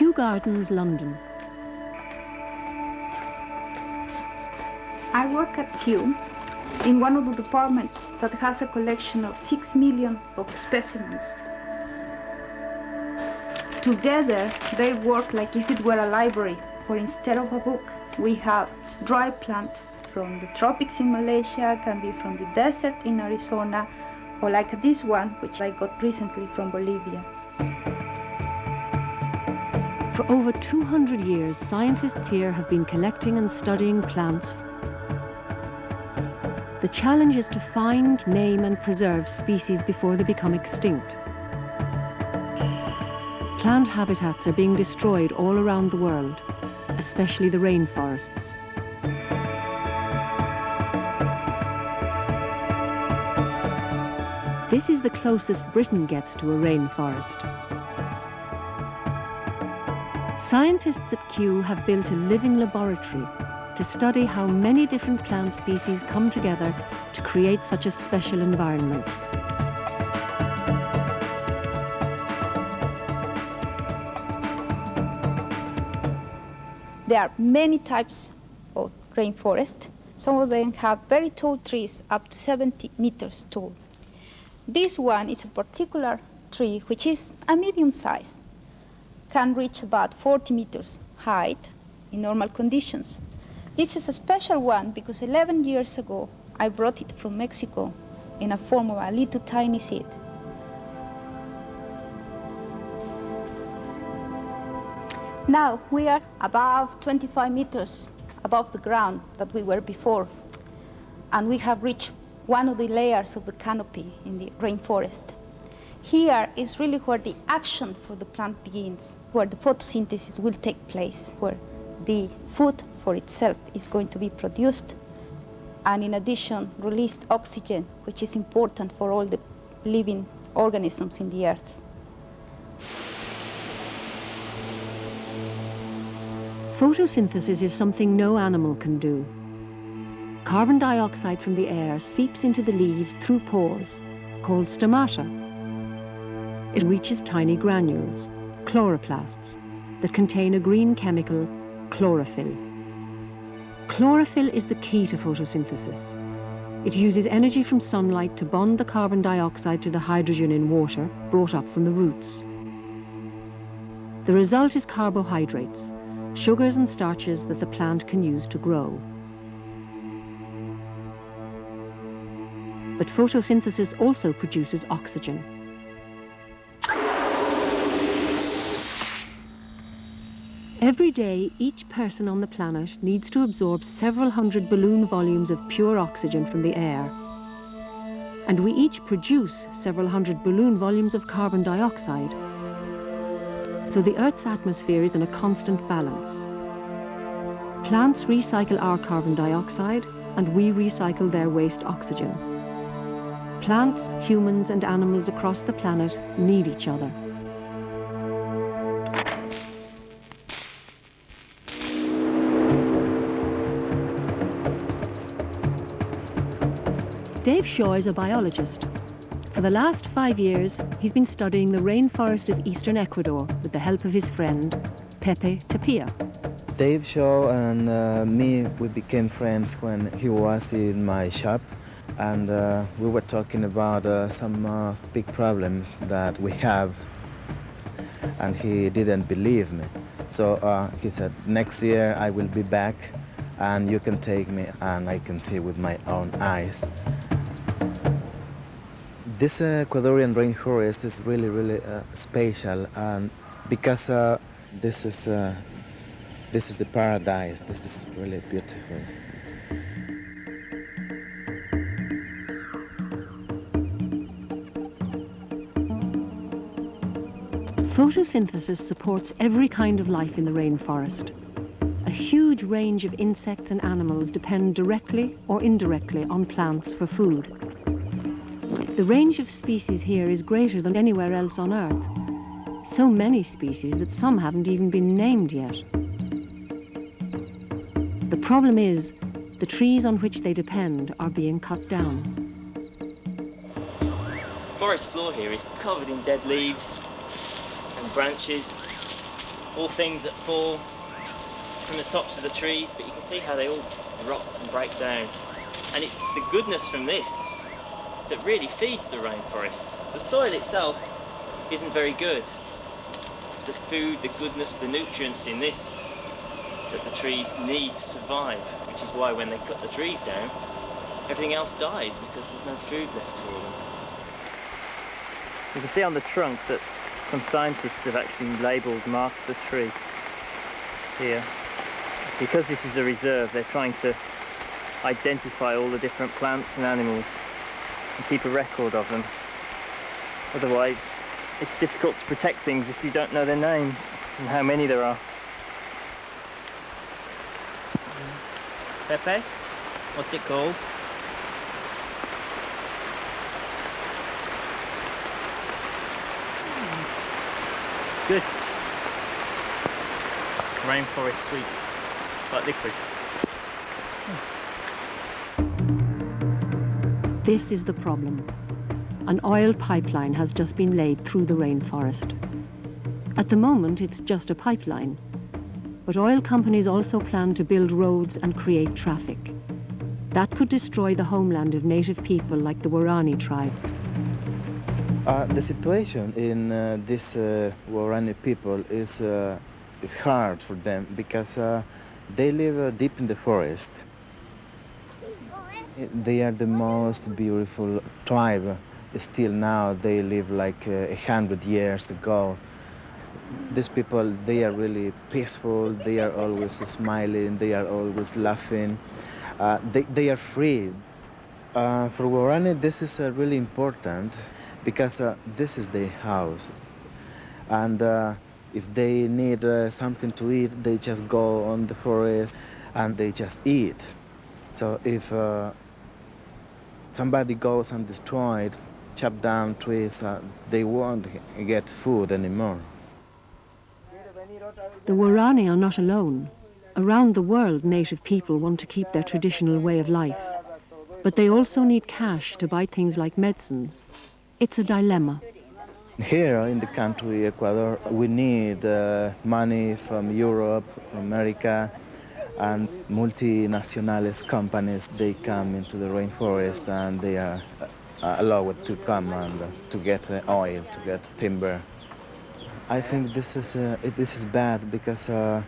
Kew Gardens, London. I work at Kew in one of the departments that has a collection of 6 million of specimens. Together, they work like if it were a library, where instead of a book, we have dry plants from the tropics in Malaysia, can be from the desert in Arizona, or like this one, which I got recently from Bolivia. For over 200 years, scientists here have been collecting and studying plants. The challenge is to find, name and preserve species before they become extinct. Plant habitats are being destroyed all around the world, especially the rainforests. This is the closest Britain gets to a rainforest. Scientists at Kew have built a living laboratory to study how many different plant species come together to create such a special environment. There are many types of rainforest. Some of them have very tall trees, up to 70 meters tall. This one is a particular tree which is a medium size, can reach about 40 meters height in normal conditions. This is a special one because 11 years ago I brought it from Mexico in a form of a little tiny seed. Now we are about 25 meters above the ground that we were before, and we have reached one of the layers of the canopy in the rainforest. Here is really where the action for the plant begins, where the photosynthesis will take place, where the food for itself is going to be produced, and in addition released oxygen, which is important for all the living organisms in the earth. Photosynthesis is something no animal can do. Carbon dioxide from the air seeps into the leaves through pores, called stomata. It reaches tiny granules, chloroplasts, that contain a green chemical, chlorophyll. Chlorophyll is the key to photosynthesis. It uses energy from sunlight to bond the carbon dioxide to the hydrogen in water brought up from the roots. The result is carbohydrates, sugars and starches that the plant can use to grow. But photosynthesis also produces oxygen. Every day, each person on the planet needs to absorb several hundred balloon volumes of pure oxygen from the air. And we each produce several hundred balloon volumes of carbon dioxide. So the Earth's atmosphere is in a constant balance. Plants recycle our carbon dioxide, and we recycle their waste oxygen. Plants, humans, and animals across the planet need each other. Dave Shaw is a biologist. For the last 5 years, he's been studying the rainforest of eastern Ecuador with the help of his friend, Pepe Tapia. Dave Shaw and me, we became friends when he was in my shop, and we were talking about some big problems that we have, and he didn't believe me. So he said, next year I will be back and you can take me and I can see with my own eyes. This Ecuadorian rainforest is really, really special, and because this is the paradise. This is really beautiful. Photosynthesis supports every kind of life in the rainforest. A huge range of insects and animals depend directly or indirectly on plants for food. The range of species here is greater than anywhere else on Earth. So many species that some haven't even been named yet. The problem is, the trees on which they depend are being cut down. The forest floor here is covered in dead leaves and branches all things that fall from the tops of the trees, but you can see how they all rot and break down. And it's the goodness from this that really feeds the rainforest. The soil itself isn't very good. It's the food, the goodness, the nutrients in this that the trees need to survive, which is why when they cut the trees down, everything else dies because there's no food left for them. You can see on the trunk that some scientists have actually labelled, marked the tree here. Because this is a reserve, they're trying to identify all the different plants and animals and keep a record of them. Otherwise, it's difficult to protect things if you don't know their names and how many there are. Pepe, what's it called? It's good. Rainforest sweet, like liquid. This is the problem. An oil pipeline has just been laid through the rainforest. At the moment, it's just a pipeline. But oil companies also plan to build roads and create traffic. That could destroy the homeland of native people like the Waorani tribe. The situation in this Waorani people is hard for them because they live deep in the forest. They are the most beautiful tribe. Still now, they live like 100 years ago. These people, they are really peaceful. They are always smiling. They are always laughing. They are free. For Waorani, this is really important because this is their house. And if they need something to eat, they just go on the forest and they just eat. So if somebody goes and destroys, chop down trees, they won't get food anymore. The Waorani are not alone. Around the world, native people want to keep their traditional way of life. But they also need cash to buy things like medicines. It's a dilemma. Here in the country, Ecuador, we need money from Europe, from America, and multinationals companies. They come into the rainforest and they are allowed to come and to get oil, to get timber. I think this is bad because the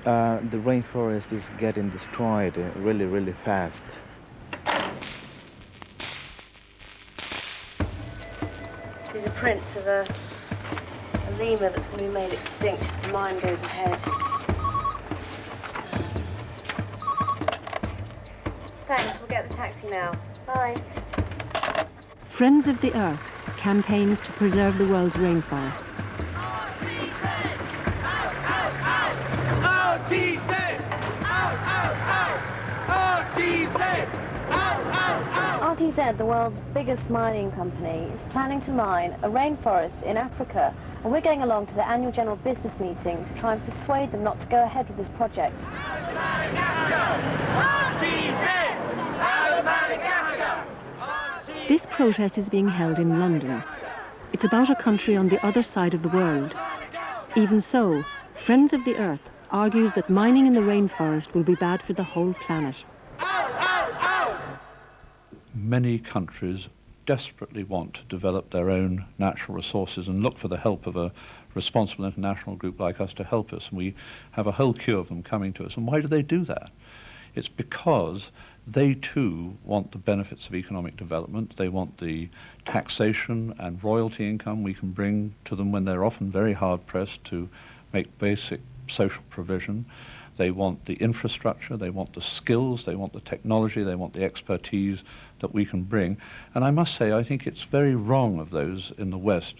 rainforest is getting destroyed really, really fast. These are prints of a lemur that's going to be made extinct if the mine goes ahead. Thanks, we'll get the taxi now. Bye. Friends of the Earth campaigns to preserve the world's rainforests. RTZ, the world's biggest mining company, is planning to mine a rainforest in Africa, and we're going along to the annual general business meeting to try and persuade them not to go ahead with this project. This protest is being held in London. It's about a country on the other side of the world. Even so, Friends of the Earth argues that mining in the rainforest will be bad for the whole planet. Many countries desperately want to develop their own natural resources and look for the help of a responsible international group like us to help us. And we have a whole queue of them coming to us. And why do they do that? It's because they too want the benefits of economic development. They want the taxation and royalty income we can bring to them when they're often very hard pressed to make basic social provision. They want the infrastructure, they want the skills, they want the technology, they want the expertise that we can bring. And I must say, I think it's very wrong of those in the West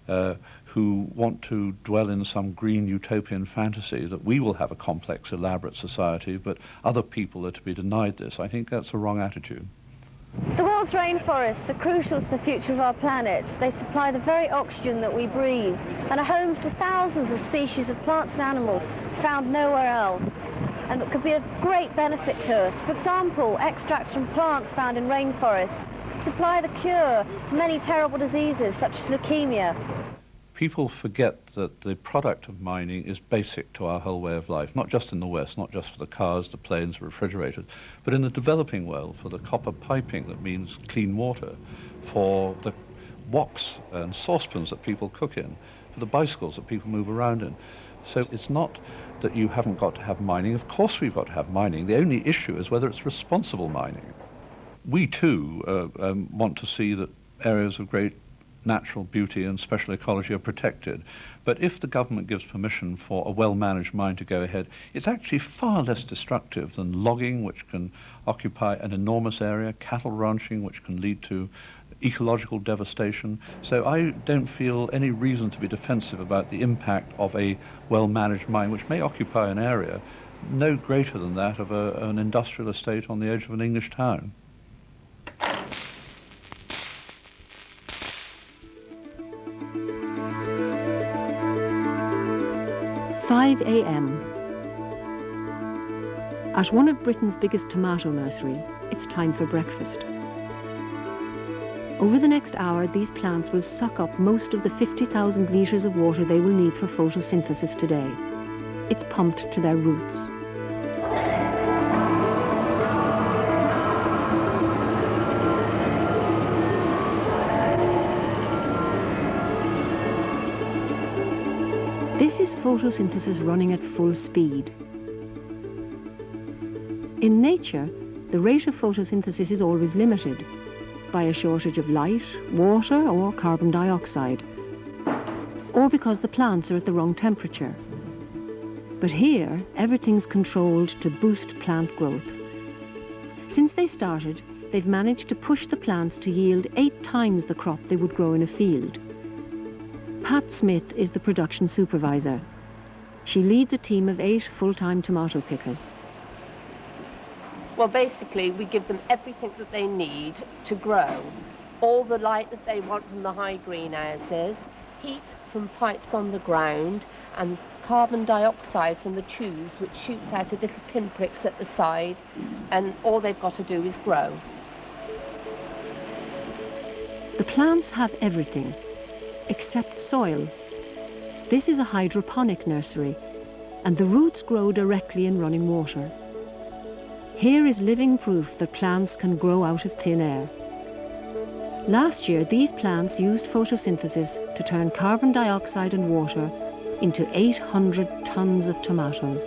who want to dwell in some green utopian fantasy that we will have a complex, elaborate society, but other people are to be denied this. I think that's a wrong attitude. The world's rainforests are crucial to the future of our planet. They supply the very oxygen that we breathe and are homes to thousands of species of plants and animals found nowhere else, and that could be of great benefit to us. For example, extracts from plants found in rainforests supply the cure to many terrible diseases such as leukemia. people forget that the product of mining is basic to our whole way of life, not just in the West, not just for the cars, the planes, the refrigerators, but in the developing world, for the copper piping that means clean water, for the woks and saucepans that people cook in, for the bicycles that people move around in. So it's not that you haven't got to have mining. Of course we've got to have mining. The only issue is whether it's responsible mining. We too want to see that areas of great natural beauty and special ecology are protected. But if the government gives permission for a well-managed mine to go ahead, it's actually far less destructive than logging, which can occupy an enormous area, cattle ranching, which can lead to ecological devastation. So I don't feel any reason to be defensive about the impact of a well-managed mine, which may occupy an area no greater than that of an industrial estate on the edge of an English town. 5 a.m. At one of Britain's biggest tomato nurseries, it's time for breakfast. Over the next hour, these plants will suck up most of the 50,000 litres of water they will need for photosynthesis today. It's pumped to their roots. This is photosynthesis running at full speed. In nature, the rate of photosynthesis is always limited by a shortage of light, water or carbon dioxide, or because the plants are at the wrong temperature. But here, everything's controlled to boost plant growth. Since they started, they've managed to push the plants to yield 8 times the crop they would grow in a field. Pat Smith is the production supervisor. She leads a team of 8 full-time tomato pickers. Well, basically, we give them everything that they need to grow. All the light that they want from the high greenhouses, heat from pipes on the ground, and carbon dioxide from the tubes, which shoots out at little pinpricks at the side, and all they've got to do is grow. The plants have everything, except soil. This is a hydroponic nursery, and the roots grow directly in running water. Here is living proof that plants can grow out of thin air. Last year, these plants used photosynthesis to turn carbon dioxide and water into 800 tons of tomatoes.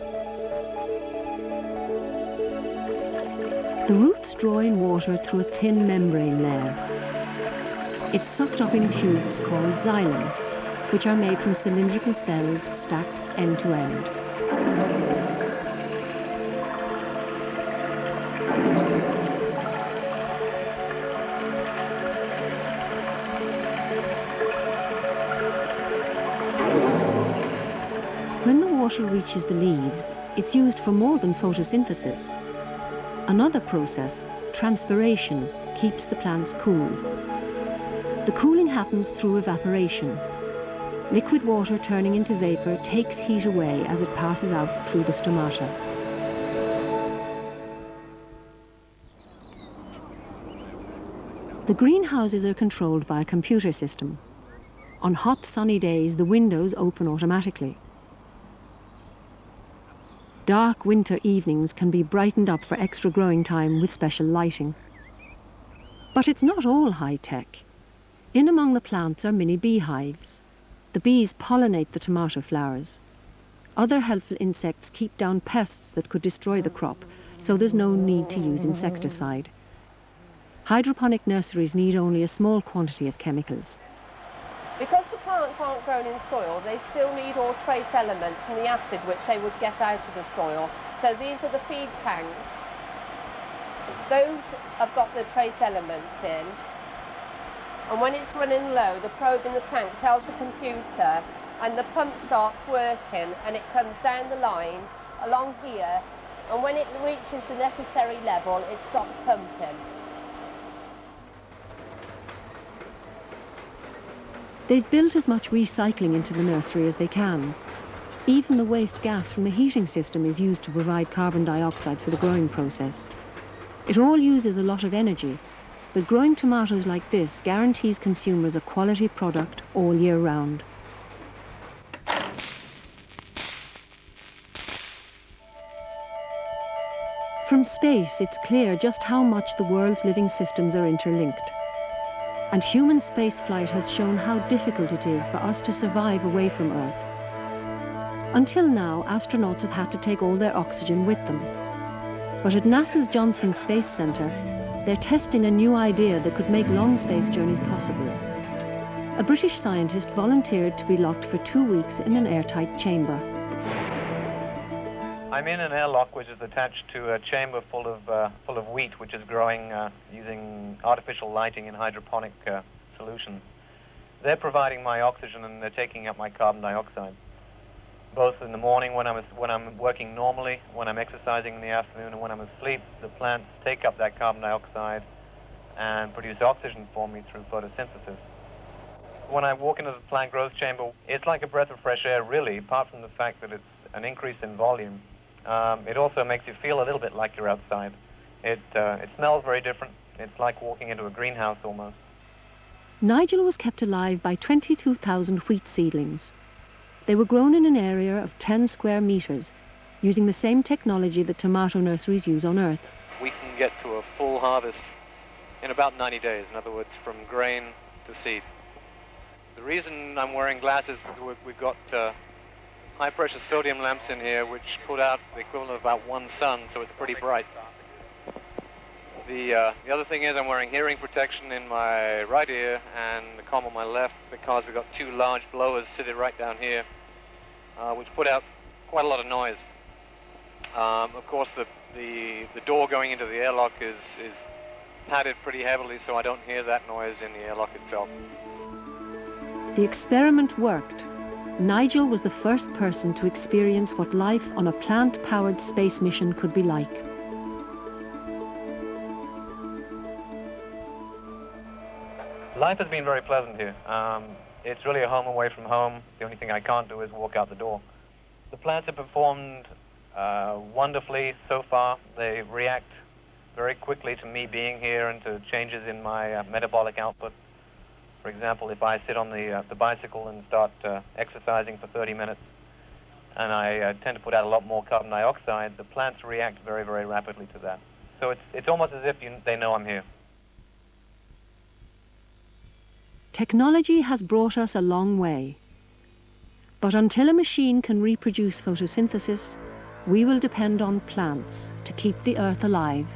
The roots draw in water through a thin membrane layer. It's sucked up in tubes called xylem, which are made from cylindrical cells stacked end to end. When the water reaches the leaves, it's used for more than photosynthesis. Another process, transpiration, keeps the plants cool. The cooling happens through evaporation. Liquid water turning into vapor takes heat away as it passes out through the stomata. The greenhouses are controlled by a computer system. On hot, sunny days, the windows open automatically. Dark winter evenings can be brightened up for extra growing time with special lighting. But it's not all high-tech. In among the plants are mini beehives. The bees pollinate the tomato flowers. Other helpful insects keep down pests that could destroy the crop, so there's no need to use insecticide. Hydroponic nurseries need only a small quantity of chemicals. Because the plants aren't grown in soil, they still need all trace elements and the acid which they would get out of the soil. So these are the feed tanks. Those have got the trace elements in. And when it's running low, the probe in the tank tells the computer, and the pump starts working, and it comes down the line along here, and when it reaches the necessary level, it stops pumping. They've built as much recycling into the nursery as they can. Even the waste gas from the heating system is used to provide carbon dioxide for the growing process. It all uses a lot of energy, but growing tomatoes like this guarantees consumers a quality product all year round. From space, it's clear just how much the world's living systems are interlinked. And human spaceflight has shown how difficult it is for us to survive away from Earth. Until now, astronauts have had to take all their oxygen with them. But at NASA's Johnson Space Center, they're testing a new idea that could make long space journeys possible. A British scientist volunteered to be locked for 2 weeks in an airtight chamber. I'm in an airlock which is attached to a chamber full of wheat, which is growing using artificial lighting in hydroponic solutions. They're providing my oxygen and they're taking up my carbon dioxide. Both in the morning when I'm working normally, when I'm exercising in the afternoon, and when I'm asleep, the plants take up that carbon dioxide and produce oxygen for me through photosynthesis. When I walk into the plant growth chamber, it's like a breath of fresh air, really, apart from the fact that it's an increase in volume. It also makes you feel a little bit like you're outside. It smells very different. It's like walking into a greenhouse almost. Nigel was kept alive by 22,000 wheat seedlings. They were grown in an area of 10 square meters, using the same technology that tomato nurseries use on Earth. We can get to a full harvest in about 90 days, in other words, from grain to seed. The reason I'm wearing glasses is we've got high-pressure sodium lamps in here, which put out the equivalent of about 1 sun, so it's pretty bright. The other thing is I'm wearing hearing protection in my right ear and the comm on my left, because we've got 2 large blowers sitting right down here, which put out quite a lot of noise. Of course, the door going into the airlock is padded pretty heavily, so I don't hear that noise in the airlock itself. The experiment worked. Nigel was the first person to experience what life on a plant-powered space mission could be like. Life has been very pleasant here. It's really a home away from home. The only thing I can't do is walk out the door. The plants have performed wonderfully so far. They react very quickly to me being here and to changes in my metabolic output. For example, if I sit on the bicycle and start exercising for 30 minutes, and I tend to put out a lot more carbon dioxide, the plants react very, very rapidly to that. So it's almost as if they know I'm here. Technology has brought us a long way. But until a machine can reproduce photosynthesis, we will depend on plants to keep the Earth alive.